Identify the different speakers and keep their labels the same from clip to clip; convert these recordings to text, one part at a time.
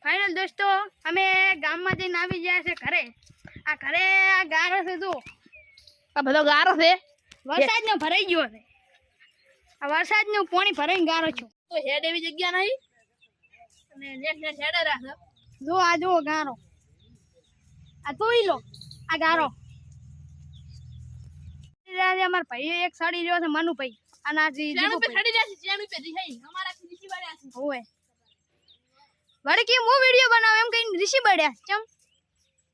Speaker 1: final दोस्तों અમે ગામમાં જઈને આવી ગયા છે ઘરે આ ગારો છે જો
Speaker 2: આ બધો ગારો છે
Speaker 1: વરસાદનો ભરાઈ ગયો છે આ વરસાદનું પાણી ભરાઈને ગારો છો
Speaker 2: તો હેડ એવી જગ્યા નહીં અને નેટ નેટ હેડ રાખ
Speaker 1: જો આ જો ગારો આ તોઈ લો આ ગારો આજે અમાર ભાઈ એક સાડી રહ્યો છે મનુ ભાઈ અને આ જી
Speaker 2: ચેણ पे खड़ी रहसी चेण पे दिखाई हमारा ऋषि बड़्या છે
Speaker 1: ઓય વડે કે હું વિડિયો બનાવ એમ કઈ ઋષિ બડ્યા ચમ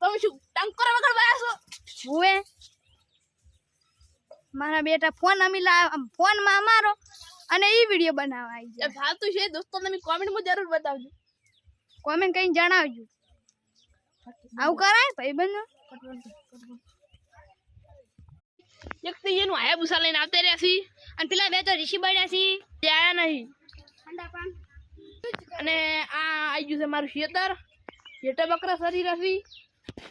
Speaker 2: તમે શું ટંકોર વગર વાયા છો
Speaker 1: ઓય મારા બેટા ફોન માં અમારો અને ઈ વિડિયો બનાવવા આવી
Speaker 2: એ
Speaker 1: જાય
Speaker 2: ફાલતુ છે દોસ્તો તમે કોમેન્ટ માં જરૂર બતાવજો
Speaker 1: કોમેન્ટ કઈ જણાવજો આવું કરાય ભાઈબંધો
Speaker 2: એક તો એનું આયા બુસા લઈને આવતે રહેસી
Speaker 1: અને પેલા બે તો ઋષિ બડ્યા છે
Speaker 2: તે આયા નહીં
Speaker 1: ઠંડા પાન
Speaker 2: અને આ આઈ ગયું છે મારું ખેતર ખેતર બકરા સરી રહી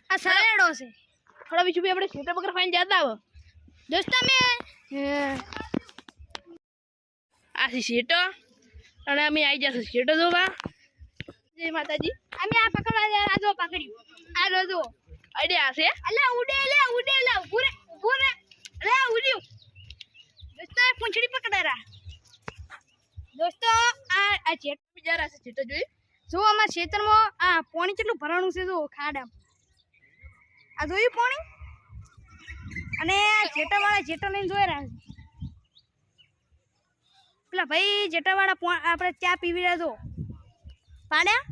Speaker 1: આ સરેડો છે
Speaker 2: થોડા બીજું આપણે ખેતર બકરા ખાઈને જતા આવો
Speaker 1: દોસ્તો મે
Speaker 2: આ છે શેટો અને અમે આવી જશે શેટો જોવા જય માતાજી
Speaker 1: અમે આ પકડવા આ જો પકડ્યું આ જો
Speaker 2: આઈડિયા છે
Speaker 1: અલા ઉડે લે પૂરે લે ઉડ્યું દોસ્તો એ પૂંછડી પકડારા દોસ્તો આ ચેટ
Speaker 2: જરા છે શેટો જોઈ
Speaker 1: જો અમાર ખેતરમાં આ પાણી કેટલું ભરાણું છે જો ખાડા આ જોયું પાણી અને જેટાવાળા જેટા લઈને જોઈ રહ્યા છે પેલા ભાઈ જેટાવાળા આપણે ચા પીવી રહ્યા જો પાડ્યા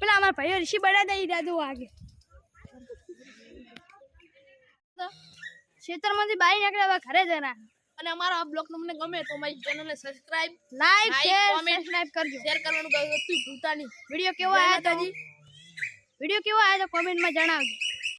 Speaker 1: પેલા અમારા ભાઈઓ ઋષિ બળ્યા દઈ રહ્યા જો આગે ખેતરમાંથી બહાર નીકળ્યા ઘરે જરા
Speaker 2: અને અમારો આ બ્લોગ તમને ગમે તો અમારી ચેનલને subscribe
Speaker 1: like share
Speaker 2: comment,
Speaker 1: subscribe કરજો
Speaker 2: શેર કરવાનું કઈ ભૂલતા નહીં
Speaker 1: વિડિયો કેવો આવ્યો તો કોમેન્ટમાં જણાવજો